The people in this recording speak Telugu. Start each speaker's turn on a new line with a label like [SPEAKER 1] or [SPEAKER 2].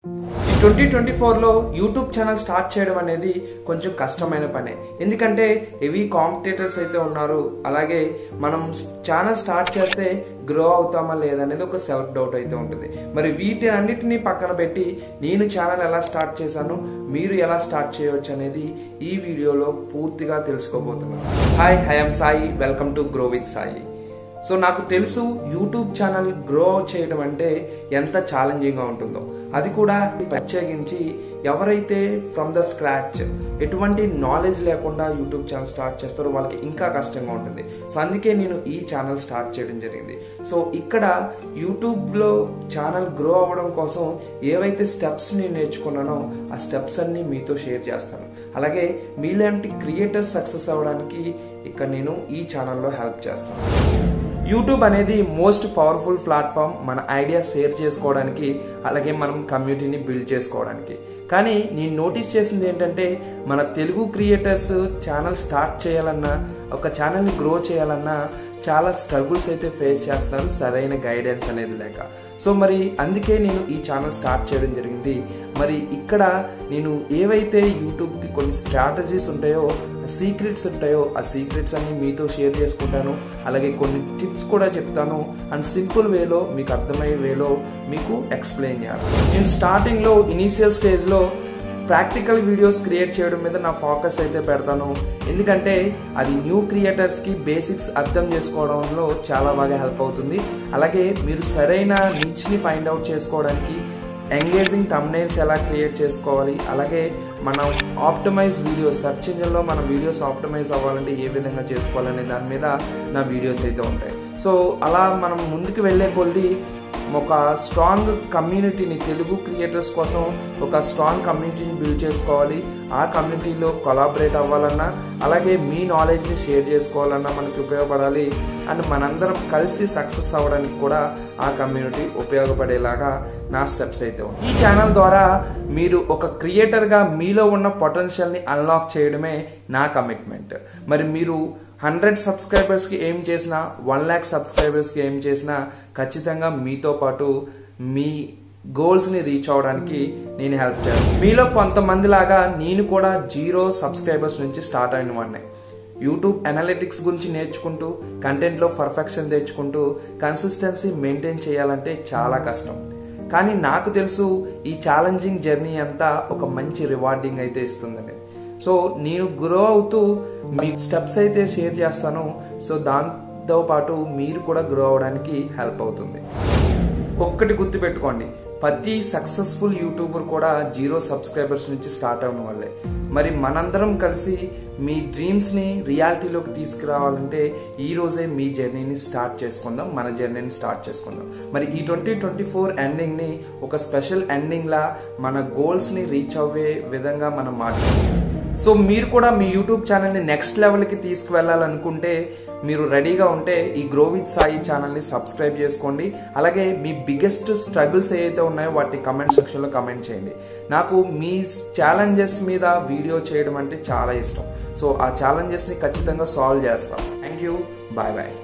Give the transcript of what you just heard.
[SPEAKER 1] ఈ 2024 లో యూట్యూబ్ ఛానల్ స్టార్ట్ చేయడం అనేది కొంచెం కష్టమైన పనే. ఎందుకంటే హెవీ కాంపిటేటర్స్ అయితే ఉన్నారు. అలాగే మనం ఛానల్ స్టార్ట్ చేస్తే గ్రో అవుతామా లేదనేది ఒక సెల్ఫ్ డౌట్ అయితే ఉంటుంది. మరి వీటి అన్నిటినీ పక్కన పెట్టి నేను ఛానల్ ఎలా స్టార్ట్ చేశాను, మీరు ఎలా స్టార్ట్ చేయవచ్చు అనేది ఈ వీడియోలో పూర్తిగా తెలుసుకోబోతున్నాను. Hi, I'm Sai. Welcome to grow with Sai. So నాకు తెలుసు యూట్యూబ్ ఛానల్ గ్రో చేయడం అంటే ఎంత ఛాలెంజింగ్ గా ఉంటుందో. అది కూడా ప్రత్యేకించి ఎవరైతే ఫ్రమ్ ద స్క్రాచ్ ఎటువంటి నాలెడ్జ్ లేకుండా యూట్యూబ్ ఛానల్ స్టార్ట్ చేస్తారో వాళ్ళకి ఇంకా కష్టంగా ఉంటుంది. సో అందుకే నేను ఈ ఛానల్ స్టార్ట్ చేయడం జరిగింది. సో ఇక్కడ యూట్యూబ్ లో ఛానల్ గ్రో అవ్వడం కోసం ఏవైతే స్టెప్స్ నేను నేర్చుకున్నానో ఆ స్టెప్స్ అన్ని మీతో షేర్ చేస్తాను. అలాగే మీలాంటి క్రియేటర్స్ సక్సెస్ అవ్వడానికి ఇక్కడ నేను ఈ ఛానల్లో హెల్ప్ చేస్తాను. యూట్యూబ్ అనేది మోస్ట్ పవర్ఫుల్ ప్లాట్ఫామ్ మన ఐడియా షేర్ చేసుకోవడానికి, అలాగే మనం కమ్యూనిటీని బిల్డ్ చేసుకోవడానికి. కానీ నేను నోటీస్ చేసింది ఏంటంటే మన తెలుగు క్రియేటర్స్ ఛానల్ స్టార్ట్ చేయాలన్నా, ఒక ఛానల్ని గ్రో చేయాలన్నా చాలా స్ట్రగుల్స్ అయితే ఫేస్ చేస్తారు, సరైన గైడెన్స్ అనేది లేక. సో మరి అందుకే నేను ఈ ఛానల్ స్టార్ట్ చేయడం జరిగింది. మరి ఇక్కడ నేను ఏవైతే యూట్యూబ్కి కొన్ని స్ట్రాటజీస్ ఉంటాయో, సీక్రెట్స్ ఉంటాయో, ఆ సీక్రెట్స్ అన్ని మీతో షేర్ చేసుకుంటాను. అలాగే కొన్ని టిప్స్ కూడా చెప్తాను అండ్ సింపుల్ వేలో, మీకు అర్థమయ్యే వేలో మీకు ఎక్స్ప్లెయిన్ చేస్తాను. నేను స్టార్టింగ్ లో ఇనీషియల్ స్టేజ్ లో ప్రాక్టికల్ వీడియోస్ క్రియేట్ చేయడం మీద నా ఫోకస్ అయితే పెడతాను. ఎందుకంటే అది న్యూ క్రియేటర్స్ కి బేసిక్స్ అర్థం చేసుకోవడంలో చాలా బాగా హెల్ప్ అవుతుంది. అలాగే మీరు సరైన నిచ్ ని ఫైండ్ అవుట్ చేసుకోవడానికి, ఎంగేజింగ్ థంబ్నెయిల్స్ ఎలా క్రియేట్ చేసుకోవాలి, అలాగే మనం ఆప్టిమైజ్ వీడియోస్, సెర్చ్ ఇంజిన్ లో మన వీడియోస్ ఆప్టిమైజ్ అవ్వాలంటే ఏ విధంగా చేసుకోవాలనే దాని మీద నా వీడియోస్ అయితే ఉంటాయి. సో అలా మనం ముందుకు వెళ్లే కొద్దీ ఒక స్ట్రాంగ్ కమ్యూనిటీని, తెలుగు క్రియేటర్స్ కోసం ఒక స్ట్రాంగ్ కమ్యూనిటీని బిల్డ్ చేసుకోవాలి. ఆ కమ్యూనిటీలో కొలాబరేట్ అవ్వాలన్నా, అలాగే మీ నాలెడ్జ్ని షేర్ చేసుకోవాలన్నా మనకి ఉపయోగపడాలి. అండ్ మనందరం కలిసి సక్సెస్ అవ్వడానికి కూడా ఆ కమ్యూనిటీ ఉపయోగపడేలాగా నా స్టెప్స్ అయితే ఉన్నాయి. ఈ ఛానల్ ద్వారా మీరు ఒక క్రియేటర్గా మీలో ఉన్న పొటెన్షియల్ని అన్లాక్ చేయడమే నా కమిట్మెంట్. మరి మీరు 100 సబ్స్క్రైబర్స్ కి ఏం చేసినా, 1 lakh సబ్స్క్రైబర్స్ కి ఏం చేసినా ఖచ్చితంగా మీతో పాటు మీ గోల్స్ ని రీచ్ అవడానికి నేను హెల్ప్ చేస్తాను. మీలో కొంతమంది లాగా నేను కూడా 0 సబ్స్క్రైబర్స్ నుంచి స్టార్ట్ అయిన వాడిని. యూట్యూబ్ అనలిటిక్స్ గురించి నేర్చుకుంటూ, కంటెంట్ లో పర్ఫెక్షన్ తెచ్చుకుంటూ కన్సిస్టెన్సీ మెయింటైన్ చేయాలంటే చాలా కష్టం. కానీ నాకు తెలుసు ఈ ఛాలెంజింగ్ జర్నీ అంతా ఒక మంచి రివార్డింగ్ అయితే ఇస్తుందని. సో నేను గ్రో అవుతూ మీ స్టెప్స్ అయితే షేర్ చేస్తాను. సో దాంతో పాటు మీరు కూడా గ్రో అవడానికి హెల్ప్ అవుతుంది. ఒక్కటి గుర్తుపెట్టుకోండి, ప్రతి సక్సెస్ఫుల్ యూట్యూబర్ కూడా 0 సబ్స్క్రైబర్స్ నుంచి స్టార్ట్ అయిన వాళ్ళే. మరి మనందరం కలిసి మీ డ్రీమ్స్ ని రియాలిటీలోకి తీసుకురావాలంటే ఈ రోజే మీ జర్నీని స్టార్ట్ చేసుకుందాం, మన జర్నీని స్టార్ట్ చేసుకుందాం. మరి ఈ 2024 ఎండింగ్ ని ఒక స్పెషల్ ఎండింగ్ లా మన గోల్స్ ని రీచ్ అవ్వే విధంగా మనం మాట్లాడుతాం. సో మీరు కూడా మీ యూట్యూబ్ ఛానల్ ని నెక్స్ట్ లెవెల్ కి తీసుకువెళ్లాలనుకుంటే, మీరు రెడీగా ఉంటే ఈ గ్రో విత్ సాయి ఛానల్ ని సబ్స్క్రైబ్ చేసుకోండి. అలాగే మీ బిగ్గెస్ట్ స్ట్రగుల్స్ ఏవైతే ఉన్నాయో వాటిని కమెంట్ సెక్షన్ లో కమెంట్ చేయండి. నాకు మీ ఛాలెంజెస్ మీద వీడియో చేయడం అంటే చాలా ఇష్టం. సో ఆ ఛాలెంజెస్ ని ఖచ్చితంగా సాల్వ్ చేస్తాం. Thank you. Bye bye.